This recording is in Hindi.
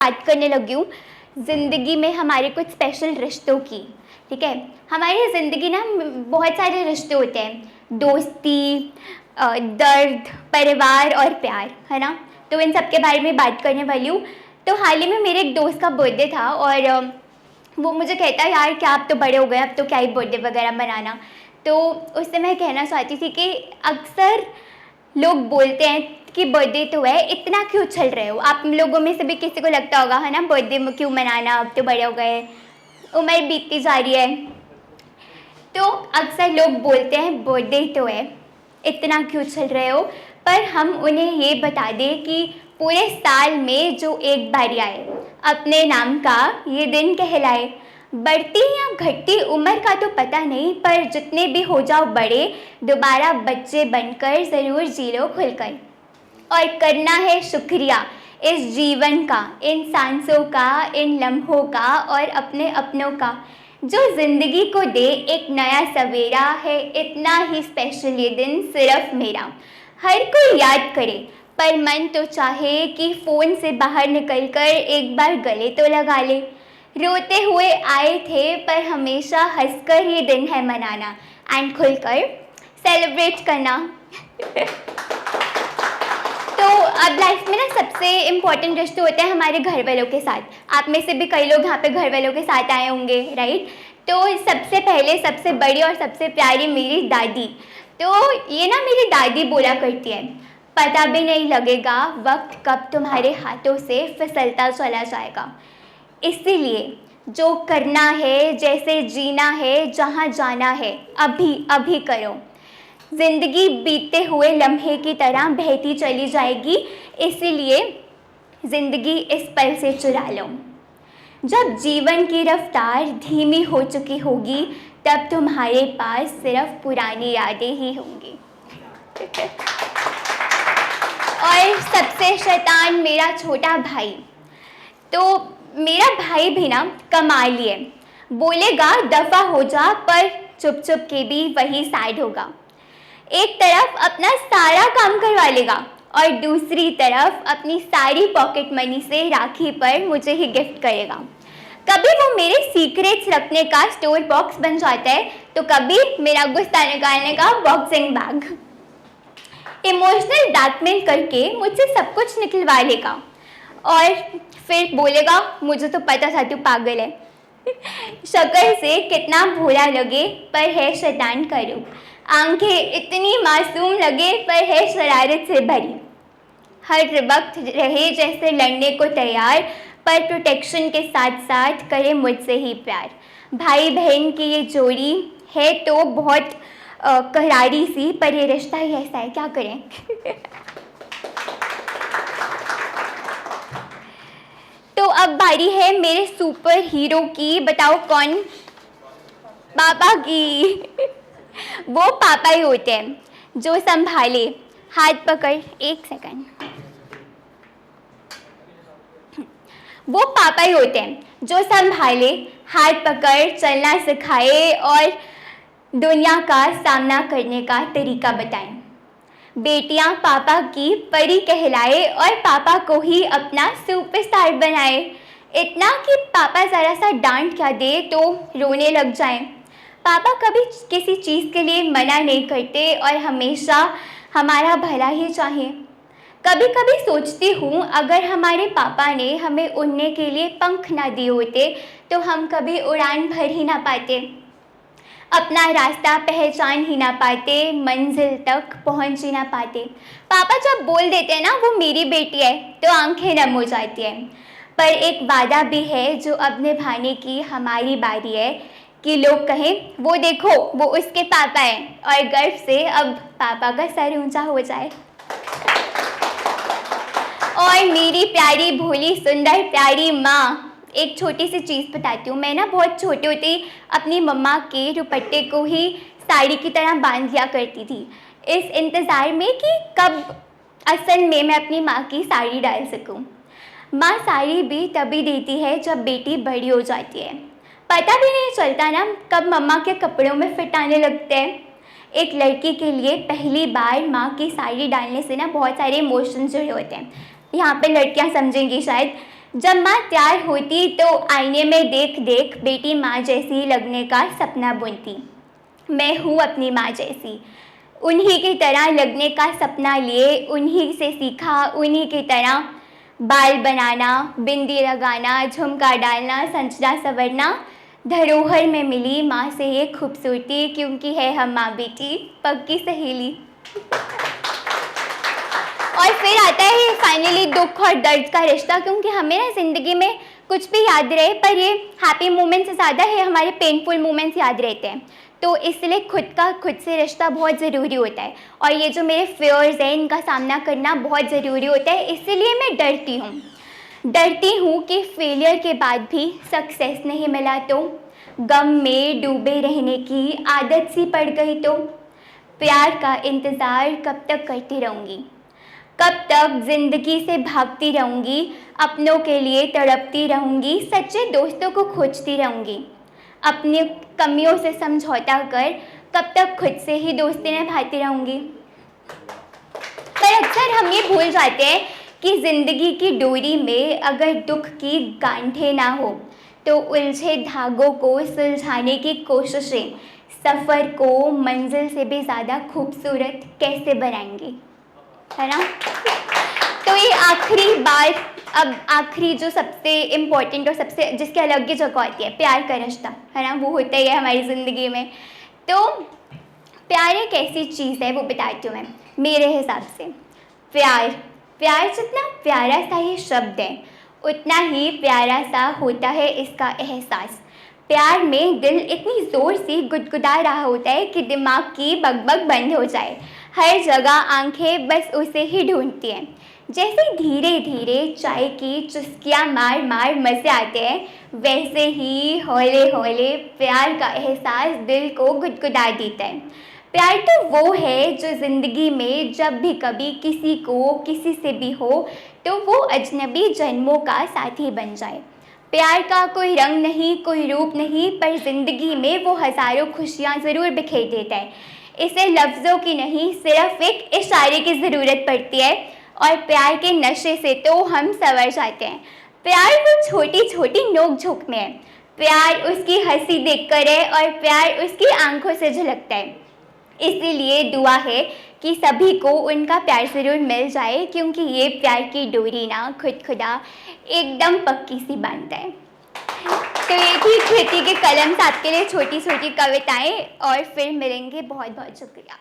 बात करने लगी हूँ ज़िंदगी में हमारे कुछ स्पेशल रिश्तों की। ठीक है, हमारी ज़िंदगी ना बहुत सारे रिश्ते होते हैं, दोस्ती, दर्द, परिवार और प्यार, है ना। तो इन सब के बारे में बात करने वाली हूँ। तो हाल ही में मेरे एक दोस्त का बर्थडे था और वो मुझे कहता है यार क्या अब तो बड़े हो गए, अब तो क्या ही बर्थडे वगैरह मनाना। तो उससे मैं कहना चाहती थी कि अक्सर लोग बोलते हैं कि बर्थडे तो है, इतना क्यों चल रहे हो। आप लोगों में से भी किसी को लगता होगा, है ना, बर्थडे में क्यों मनाना, अब तो बड़े हो गए, उम्र बीतती जा रही है। तो अक्सर लोग बोलते हैं बर्थडे तो है, इतना क्यों चल रहे हो। पर हम उन्हें ये बता दें कि पूरे साल में जो एक बार आए, अपने नाम का ये दिन कहलाए। बढ़ती या घटती उम्र का तो पता नहीं, पर जितने भी हो जाओ बड़े, दोबारा बच्चे बनकर ज़रूर जी लो खुलकर। और करना है शुक्रिया इस जीवन का, इन सांसों का, इन लम्हों का और अपने अपनों का, जो ज़िंदगी को दे एक नया सवेरा है। इतना ही स्पेशल ये दिन सिर्फ मेरा। हर कोई याद करे, पर मन तो चाहे कि फ़ोन से बाहर निकलकर एक बार गले तो लगा ले। रोते हुए आए थे, पर हमेशा हंसकर ये दिन है मनाना एंड खुलकर सेलिब्रेट करना। तो अब लाइफ में ना सबसे इम्पॉर्टेंट रिश्ते होते हैं हमारे घर वालों के साथ। आप में से भी कई लोग यहाँ पे घर वालों के साथ आए होंगे, राइट। तो सबसे पहले सबसे बड़ी और सबसे प्यारी मेरी दादी। तो ये ना मेरी दादी बोला करती है, पता भी नहीं लगेगा वक्त कब तुम्हारे हाथों से फिसलता चला जाएगा। इसीलिए जो करना है, जैसे जीना है, जहाँ जाना है, अभी अभी करो। जिंदगी बीते हुए लम्हे की तरह बहती चली जाएगी, इसीलिए जिंदगी इस पल से चुरा लो। जब जीवन की रफ्तार धीमी हो चुकी होगी, तब तुम्हारे पास सिर्फ पुरानी यादें ही होंगी। और सबसे शैतान मेरा छोटा भाई। तो मेरा भाई भी ना कमाल है, बोलेगा दफा हो जा, पर चुप चुप के भी वही साइड होगा। एक तरफ अपना सारा काम करवा लेगा और दूसरी तरफ अपनी सारी पॉकेट मनी से राखी पर मुझे ही गिफ्ट करेगा। कभी वो मेरे सीक्रेट्स रखने का स्टोर बॉक्स बन जाता है, तो कभी मेरा गुस्सा निकालने का बॉक्सिंग बैग। इमोशनल ब्लैकमेल करके मुझसे सब कुछ निकलवा लेगा और फिर बोलेगा मुझे तो पता था तू पागल है। शक्ल से कितना भोला लगे, पर है शैतान का रूप। आंखें इतनी मासूम लगे, पर है शरारत से भरी। हर वक्त रहे जैसे लड़ने को तैयार, पर प्रोटेक्शन के साथ साथ करे मुझसे ही प्यार। भाई बहन की ये जोड़ी है तो बहुत करारी सी, पर ये रिश्ता ही ऐसा है, क्या करें। तो अब बारी है मेरे सुपर हीरो की। बताओ कौन? पापा की। वो पापा ही होते हैं जो संभाले, हाथ पकड़, एक सेकंड। वो पापा ही होते हैं जो संभाले, हाथ पकड़, चलना सिखाए और दुनिया का सामना करने का तरीका बताएं। बेटियां पापा की परी कहलाए और पापा को ही अपना सुपरस्टार बनाए। इतना कि पापा ज़रा सा डांट क्या दे तो रोने लग जाएं। पापा कभी किसी चीज़ के लिए मना नहीं करते और हमेशा हमारा भला ही चाहें। कभी कभी सोचती हूँ अगर हमारे पापा ने हमें उड़ने के लिए पंख ना दिए होते, तो हम कभी उड़ान भर ही ना पाते, अपना रास्ता पहचान ही ना पाते, मंजिल तक पहुंच ही ना पाते। पापा जब बोल देते हैं ना वो मेरी बेटी है, तो आंखें नम हो जाती हैं। पर एक वादा भी है जो अब निभाने की हमारी बारी है, कि लोग कहें वो देखो वो उसके पापा हैं, और गर्व से अब पापा का सर ऊंचा हो जाए। और मेरी प्यारी भोली सुंदर प्यारी माँ, एक छोटी सी चीज़ बताती हूँ। मैं ना बहुत छोटे होते ही अपनी मम्मा के दुपट्टे को ही साड़ी की तरह बांध दिया करती थी, इस इंतज़ार में कि कब असल में मैं अपनी माँ की साड़ी डाल सकूँ। माँ साड़ी भी तभी देती है जब बेटी बड़ी हो जाती है। पता भी नहीं चलता ना कब मम्मा के कपड़ों में फिट आने लगते हैं। एक लड़की के लिए पहली बार माँ की साड़ी डालने से ना बहुत सारे इमोशंस जुड़े होते हैं। यहाँ पे लड़कियाँ समझेंगी शायद। जब माँ तैयार होती तो आईने में देख देख बेटी माँ जैसी लगने का सपना बुनती। मैं हूँ अपनी माँ जैसी, उन्हीं की तरह लगने का सपना लिए, उन्हीं से सीखा, उन्हीं की तरह बाल बनाना, बिंदी लगाना, झुमका डालना, संजना संवरना। धरोहर में मिली माँ से ये खूबसूरती, क्योंकि है हम माँ बेटी पक्की सहेली। और फिर आता है फाइनली दुख और दर्द का रिश्ता, क्योंकि हमें ना ज़िंदगी में कुछ भी याद रहे, पर ये हैप्पी मोमेंट से ज़्यादा है हमारे पेनफुल मोमेंट्स याद रहते हैं। तो इसलिए खुद से रिश्ता बहुत ज़रूरी होता है, और ये जो मेरे फेयर्स हैं इनका सामना करना बहुत ज़रूरी होता है। इसीलिए मैं डरती हूँ कि फेलियर के बाद भी सक्सेस नहीं मिला तो, गम में डूबे रहने की आदत सी पड़ गई तो, प्यार का इंतज़ार कब तक करती रहूँगी, कब तक ज़िंदगी से भागती रहूँगी, अपनों के लिए तड़पती रहूँगी, सच्चे दोस्तों को खोजती रहूँगी, अपनी कमियों से समझौता कर कब तक खुद से ही दोस्ती निभाती रहूँगी। पर अक्सर हम ये भूल जाते हैं कि ज़िंदगी की डोरी में अगर दुख की गांठें ना हो तो उलझे धागों को सुलझाने की कोशिशें सफ़र को मंजिल से भी ज़्यादा खूबसूरत कैसे बनाएंगी, है ना। तो ये आखिरी बात, अब आखिरी जो सबसे इम्पोर्टेंट और सबसे जिसकी अलग ही जगह होती है, प्यार का रिश्ता, है ना, वो होता ही है हमारी ज़िंदगी में। तो प्यार एक ऐसी चीज़ है, वो बताती हूँ मैं मेरे हिसाब से। प्यार जितना प्यारा सा ये शब्द है, उतना ही प्यारा सा होता है इसका एहसास। प्यार में दिल इतनी ज़ोर से गुदगुदा रहा होता है कि दिमाग की बकबक बंद हो जाए, हर जगह आंखें बस उसे ही ढूंढती हैं। जैसे धीरे धीरे चाय की चुस्कियाँ मार मार मज़े आते हैं, वैसे ही हौले हौले प्यार का एहसास दिल को गुदगुदा देता है। प्यार तो वो है जो ज़िंदगी में जब भी कभी किसी को किसी से भी हो तो वो अजनबी जन्मों का साथी बन जाए। प्यार का कोई रंग नहीं, कोई रूप नहीं, पर ज़िंदगी में वो हज़ारों खुशियाँ ज़रूर बिखेर देता है। इसे लफ्ज़ों की नहीं, सिर्फ एक इशारे की ज़रूरत पड़ती है, और प्यार के नशे से तो हम संवर जाते हैं। प्यार वो छोटी छोटी नोक झोंक में है, प्यार उसकी हंसी देखकर है, और प्यार उसकी आंखों से झलकता है। इसीलिए दुआ है कि सभी को उनका प्यार ज़रूर मिल जाए, क्योंकि ये प्यार की डोरी ना खुद खुदा एकदम पक्की सी बांधता है। तो ये थी कृति के कलम से आपके लिए छोटी छोटी कविताएं, और फिर मिलेंगे। बहुत बहुत शुक्रिया।